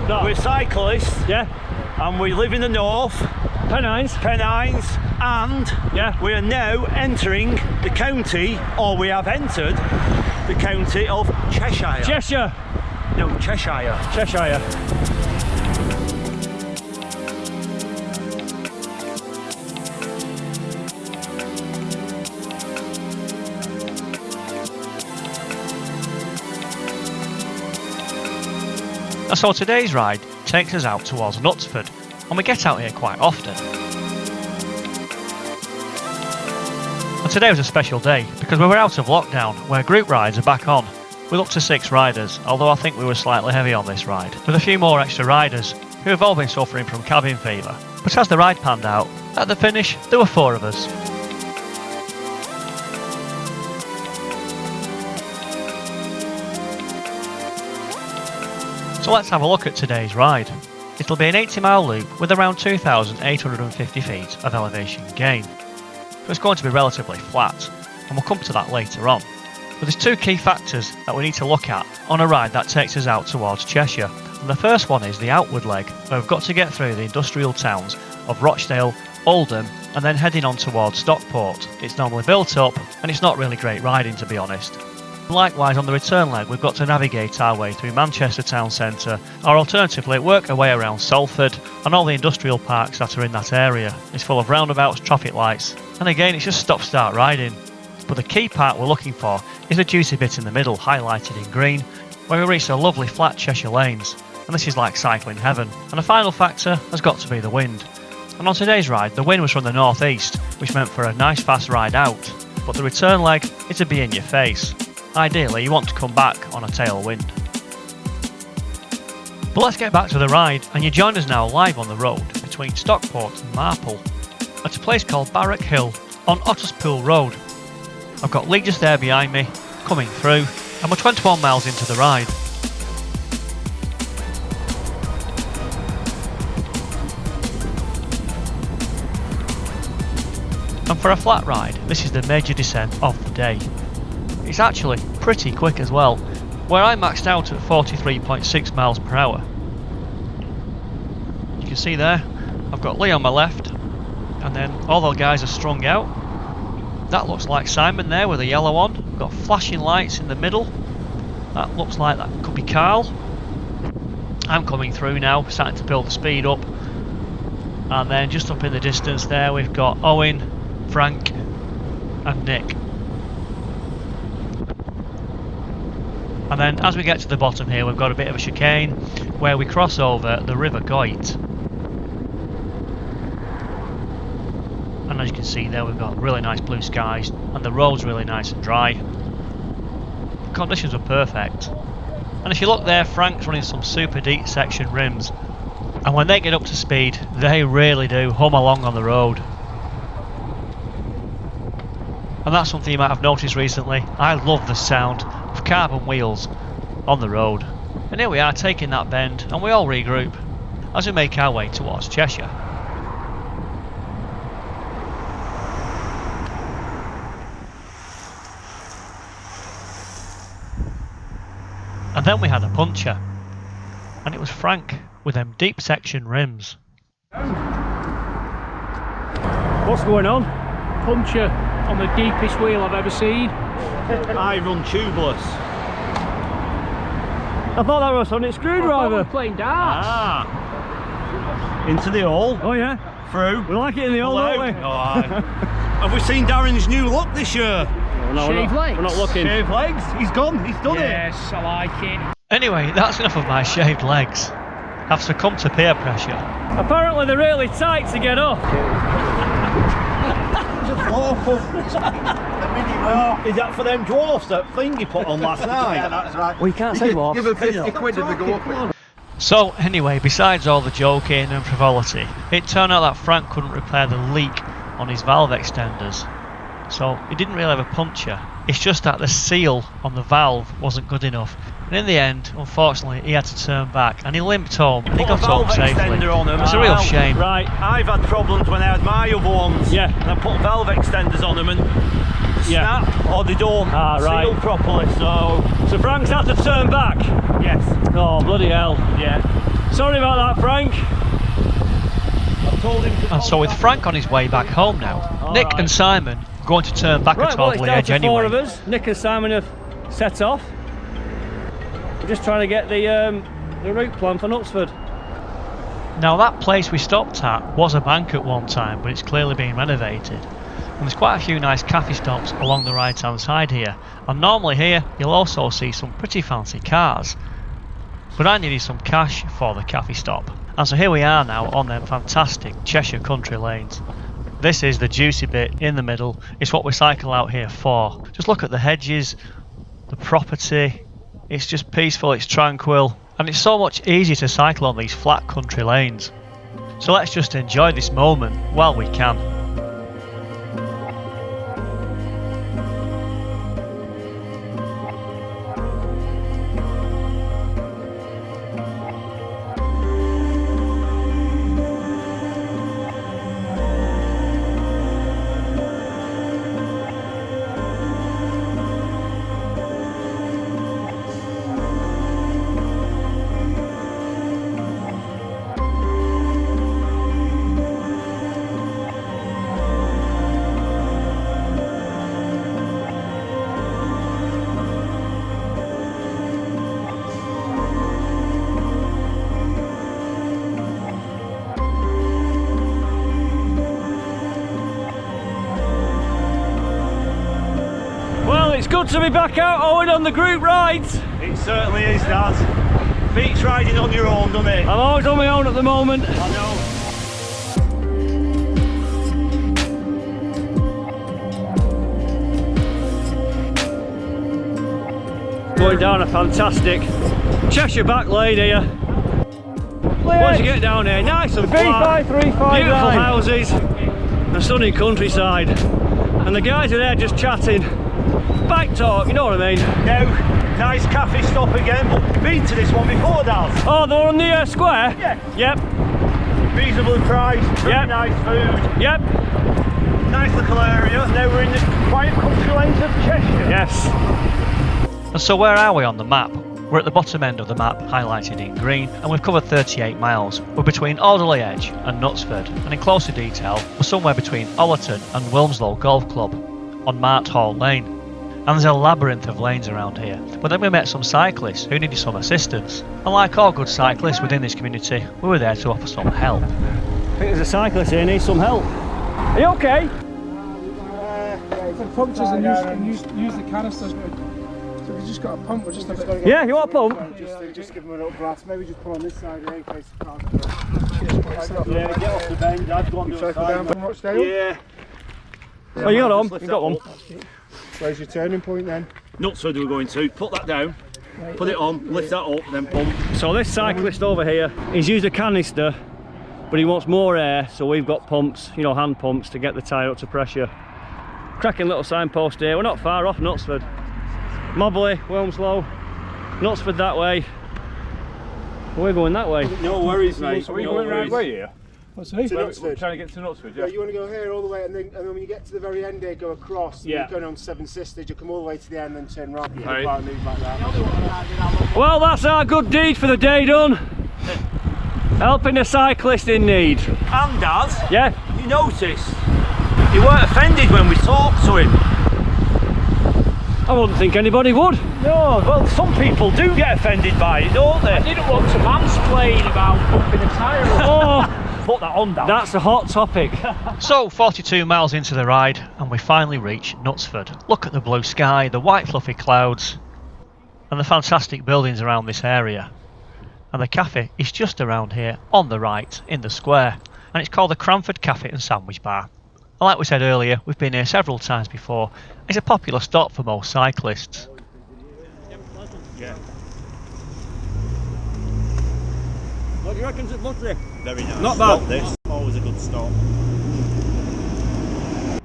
No. We're cyclists. Yeah. And we live in the north. Pennines. And yeah, we are now entering the county, or we have entered the county of Cheshire. Cheshire. No, Cheshire. Cheshire. So today's ride takes us out towards Knutsford, and we get out here quite often. And today was a special day because we were out of lockdown, where group rides are back on, with up to 6 riders, although I think we were slightly heavy on this ride, with a few more extra riders who have all been suffering from cabin fever. But as the ride panned out, at the finish there were 4 of us. So let's have a look at today's ride. It'll be an 80-mile loop with around 2,850 feet of elevation gain. So it's going to be relatively flat, and we'll come to that later on. But there's 2 key factors that we need to look at on a ride that takes us out towards Cheshire. And the first one is the outward leg, where we've got to get through the industrial towns of Rochdale, Oldham, and then heading on towards Stockport. It's normally built up, and it's not really great riding, to be honest. Likewise, on the return leg, we've got to navigate our way through Manchester town centre, or alternatively work our way around Salford and all the industrial parks that are in that area. It's full of roundabouts, traffic lights, and again it's just stop-start riding. But the key part we're looking for is the juicy bit in the middle, highlighted in green, where we reach the lovely flat Cheshire lanes, and this is like cycling heaven. And the final factor has got to be the wind. And on today's ride, the wind was from the northeast, which meant for a nice fast ride out, but the return leg is to be in your face. Ideally, you want to come back on a tailwind. But let's get back to the ride, and you join us now live on the road between Stockport and Marple, at a place called Barrack Hill on Otterspool Road. I've got Lee just there behind me, coming through, and we're 21 miles into the ride. And for a flat ride, this is the major descent of the day. It's actually pretty quick as well, where I maxed out at 43.6 miles per hour. You can see there, I've got Lee on my left, and then all the guys are strung out. That looks like Simon there with a yellow on. We've got flashing lights in the middle. That looks like that could be Carl. I'm coming through now, starting to build the speed up. And then just up in the distance there we've got Owen, Frank and Nick. And then as we get to the bottom here, we've got a bit of a chicane where we cross over the River Goyt. And as you can see there, we've got really nice blue skies and the road's really nice and dry. The conditions are perfect. And if you look there, Frank's running some super deep section rims. And when they get up to speed, they really do hum along on the road. And that's something you might have noticed recently. I love the sound of carbon wheels on the road. And here we are taking that bend, and we all regroup as we make our way towards Cheshire. And then we had a puncture, and it was Frank with them deep section rims. What's going on? Puncture on the deepest wheel I've ever seen. I run tubeless. I thought that was on its screwdriver. We're playing darts. Ah. Into the hole. Oh yeah. Through. We like it in the hole, don't we? Oh, aye. Have we seen Darren's new look this year? No, Shaved legs. We're not looking. Shaved legs? He's gone. He's done Yes, I like it. Anyway, that's enough of my shaved legs. I've succumbed to peer pressure. Apparently they're really tight to get off. Is that for them dwarfs that thing you put on last night? Yeah, that's right. Well, you can't say dwarfs. Give them 50 quid if they go up. So anyway, besides all the joking and frivolity, it turned out that Frank couldn't repair the leak on his valve extenders. So he didn't really have a puncture. It's just that the seal on the valve wasn't good enough. And in the end, unfortunately, he had to turn back and he limped home and he got home safely. On them. It's a real shame. Right. I've had problems when I had my other ones. Yeah. And I put valve extenders on them and snap or they don't seal properly. So Frank's had to turn back. yes. Oh bloody hell. Yeah. Sorry about that, Frank. I told him to And so with Frank on his way back home now, Nick and Simon are going to turn back Right, at well, it's Oldham down Edge to anyway. 4 of us. Nick and Simon have set off. We're just trying to get the route plan for Knutsford. Now that place we stopped at was a bank at one time, but it's clearly been renovated. And there's quite a few nice cafe stops along the right hand side here. And normally here you'll also see some pretty fancy cars. But I needed some cash for the cafe stop. And so here we are now on them fantastic Cheshire country lanes. This is the juicy bit in the middle. It's what we cycle out here for. Just look at the hedges, the property. It's just peaceful, it's tranquil. And it's so much easier to cycle on these flat country lanes. So let's just enjoy this moment while we can. It's good to be back out, Owen, on the group rides. It certainly is, Dad. Beats riding on your own, doesn't it? I'm always on my own at the moment. I know. Going down a fantastic Cheshire back lane here. Once you get down here, nice and flat, beautiful houses, a stunning countryside, and the guys are there just chatting. Bike talk, you know what I mean? No, nice cafe stop again, but been to this one before, Dad. Oh, the one on the square? Yeah. Yep. Reasonably priced, very Yep. nice food. Yep. Nice little area. Now we're in the quiet country lanes of Cheshire. Yes. And so where are we on the map? We're at the bottom end of the map, highlighted in green, and we've covered 38 miles. We're between Oldham Edge and Knutsford, and in closer detail, we're somewhere between Ollerton and Wilmslow Golf Club, on Mart Hall Lane. And there's a labyrinth of lanes around here. But then we met some cyclists who needed some assistance. And like all good cyclists within this community, we were there to offer some help. I think there's a cyclist here who needs some help. Are you okay? For punctures and use the canisters. So we just got a pump, we're just a bit. Yeah, you want a pump? Just give them a little blast. Maybe just pull on this side in case the car's Yeah, get off the bend, Dad. Go on the other side. down Rochdale. Yeah. Oh, you got on? You got one? Where's your turning point then? Knutsford we're going to. Put that down. Put it on, lift that up, then pump. So this cyclist over here, he's used a canister, but he wants more air, so we've got pumps, you know, hand pumps to get the tyre up to pressure. Cracking little signpost here. We're not far off Knutsford. Mobley, Wilmslow, Knutsford that way. We're going that way. No worries, mate. Are we No going the right worries. way here? What's he? To Knutsford. Trying to get to Knutsford, Yeah, you want to go here all the way, and then when you get to the very end there, go across. Yeah. You're going on Seven Sisters. You come all the way to the end, then turn right. Yeah. Right. And move like that. Well, that's our good deed for the day done. Helping a cyclist in need. And Dad, Yeah? you noticed he weren't offended when we talked to him. I wouldn't think anybody would. No, well, some people do get offended by it, don't I they? didn't want to mansplain about pumping a tyre. Oh, Put that on, Dad. that's a hot topic. So 42 miles into the ride, and we finally reach Knutsford. Look at the blue sky, the white fluffy clouds, and the fantastic buildings around this area. And the cafe is just around here, on the right, in the square, and it's called the Cranford Cafe and Sandwich Bar. And like we said earlier, we've been here several times before. It's a popular stop for most cyclists. Yeah. What do you reckon's at Butley? Very nice. Not bad. Stop this. Always a good stop.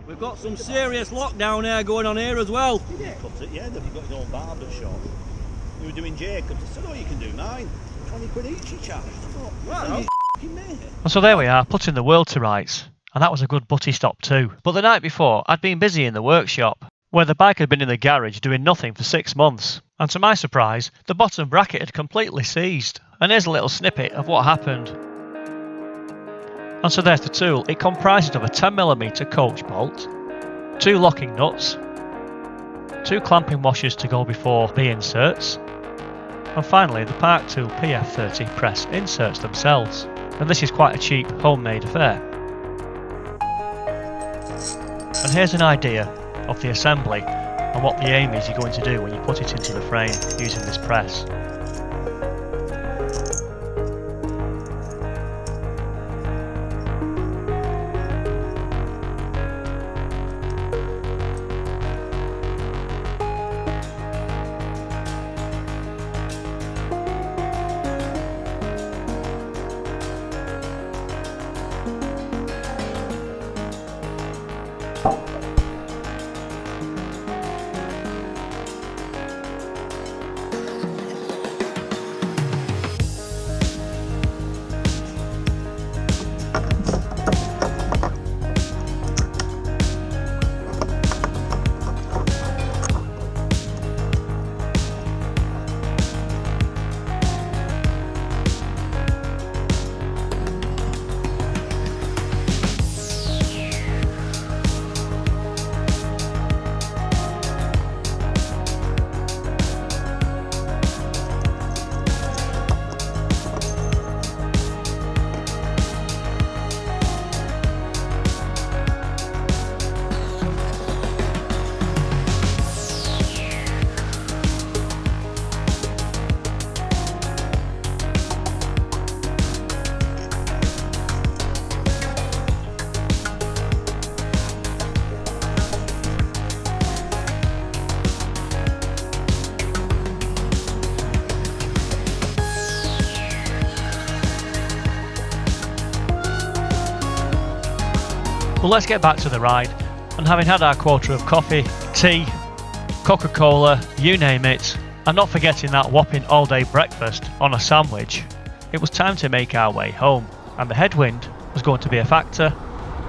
We've got some serious lockdown here going on here as well. Cut it, yeah, they've got his own barber shop. You were doing Jacobs. I said, oh, you can do mine. 20 quid each he charged. I thought, Wow. you mate. And so there we are, putting the world to rights. And that was a good butty stop too. But the night before, I'd been busy in the workshop. where the bike had been in the garage doing nothing for 6 months, and to my surprise, the bottom bracket had completely seized. And here's a little snippet of what happened. And so there's the tool. It comprises of a 10mm coach bolt, 2 locking nuts, 2 clamping washers to go before the inserts, and finally the Park Tool PF30 press inserts themselves. And this is quite a cheap homemade affair. And here's an idea of the assembly and what the aim is you're going to do when you put it into the frame using this press. Well, let's get back to the ride, and having had our quota of coffee, tea, Coca-Cola, you name it, and not forgetting that whopping all-day breakfast on a sandwich, it was time to make our way home, and the headwind was going to be a factor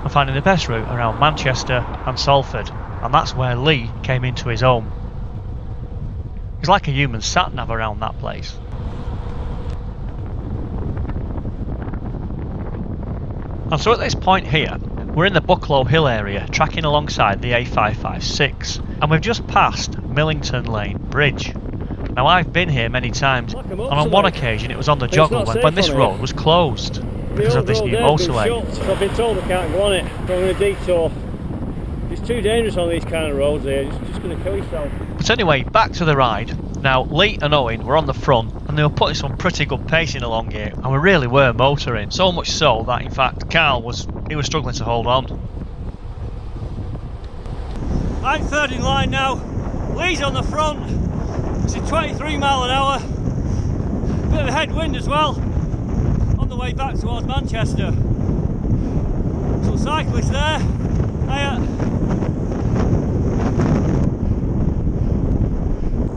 in finding the best route around Manchester and Salford, and that's where Lee came into his own. He's like a human sat-nav around that place. And so at this point here, we're in the Bucklow Hill area, tracking alongside the A556, and we've just passed Millington Lane Bridge. Now I've been here many times, and on one occasion it was on the joggle when this road was closed because of this new motorway. I've been told I can't go on it, so I'm going to detour. It's too dangerous on these kind of roads here, you're just going to kill yourself. But anyway, back to the ride. Now Lee and Owen were on the front, and they were putting some pretty good pacing along here, and we really were motoring, so much so that in fact Carl was struggling to hold on. I'm third in line now, Lee's on the front, it's at 23 mile an hour, bit of a headwind as well, on the way back towards Manchester. Some cyclists there,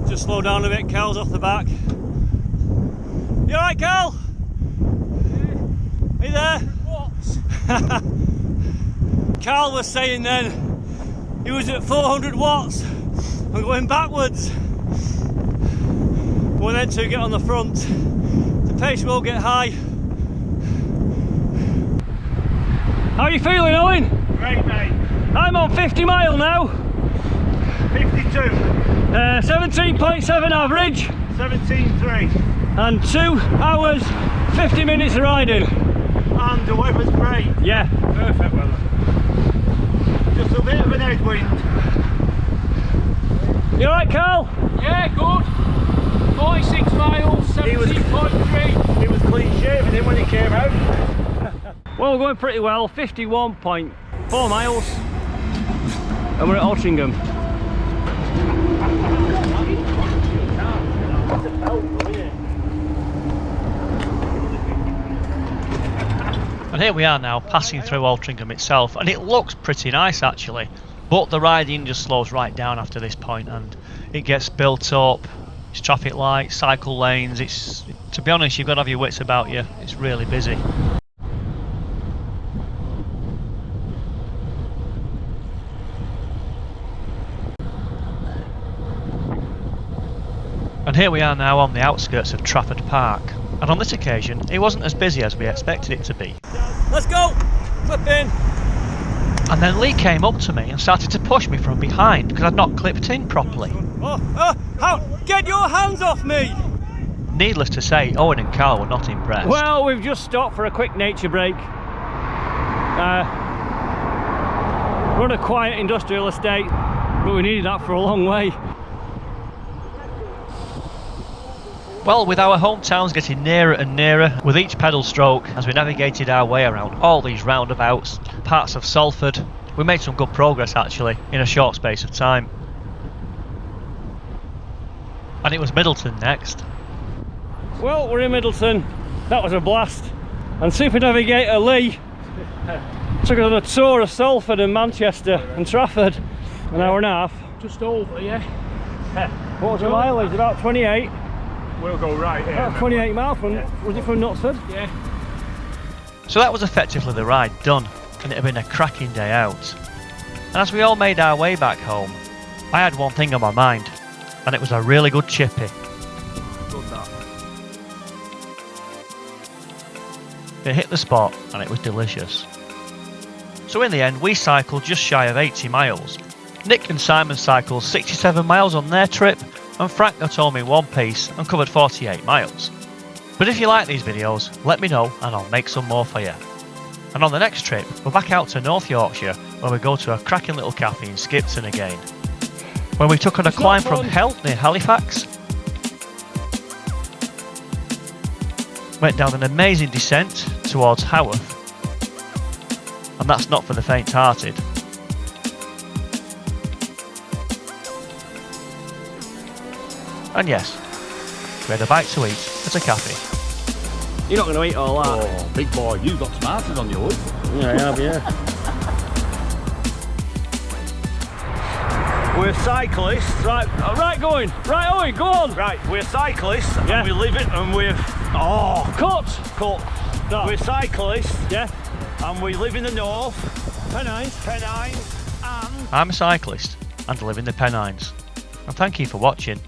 just slow down a bit, Carl's off the back. You alright, Carl? Are you there? What? Carl was saying then he was at 400 watts and going backwards. When then two get on the front, the pace will get high. How are you feeling, Owen? Great, mate. I'm on 50 mile now. 52. 17.7 average. 17.3. And 2 hours 50 minutes riding. And the weather's great. Yeah. Perfect weather. Just a bit of an headwind. You alright, Carl? Yeah, good. 46 miles, 17.3. He was clean shaven in when he came out. Well, we're going pretty well. 51.4 miles. And we're at Altrincham. And here we are now, passing through Altrincham itself, and it looks pretty nice actually, but the riding just slows right down after this point, and it gets built up. It's traffic lights, cycle lanes, it's, to be honest, you've got to have your wits about you, it's really busy. here we are now on the outskirts of Trafford Park, and on this occasion it wasn't as busy as we expected it to be. Let's go! Flip in! And then Lee came up to me and started to push me from behind because I'd not clipped in properly. Get your hands off me! Needless to say, Owen and Carl were not impressed. Well, we've just stopped for a quick nature break. We're on a quiet industrial estate, but we needed that for a long way. Well, with our hometowns getting nearer and nearer with each pedal stroke as we navigated our way around all these roundabouts, parts of Salford, we made some good progress actually in a short space of time. And it was Middleton next. Well, we're in Middleton. That was a blast. And Super Navigator Lee took us on a tour of Salford and Manchester and Trafford. An hour and a half. Just over, yeah. What was the mileage? About 28. We'll go right here. About 28 miles from, was it from Knutsford? Yeah. So that was effectively the ride done, and it had been a cracking day out. And as we all made our way back home, I had one thing on my mind, and it was a really good chippy. Good that. It hit the spot and it was delicious. So in the end we cycled just shy of 80 miles. Nick and Simon cycled 67 miles on their trip, and Frank got home in one piece and covered 48 miles. But if you like these videos, let me know and I'll make some more for you. And on the next trip, we're back out to North Yorkshire where we go to a cracking little cafe in Skipton again, when we took on a climb from Hell near Halifax, went down an amazing descent towards Haworth, and that's not for the faint-hearted. And yes, we had a bite to eat at a cafe. You're not going to eat all that. Oh, big boy, you've got tomatoes on yours. Yeah, I have, yeah. We're cyclists. Right, going. Right, Owen, go on. Right, we're cyclists, Yeah. and we live it, and we're... Oh, Cut. No. we're cyclists, Yeah. and we live in the north, Pennines. Pennines, and... I'm a cyclist and live in the Pennines. And thank you for watching.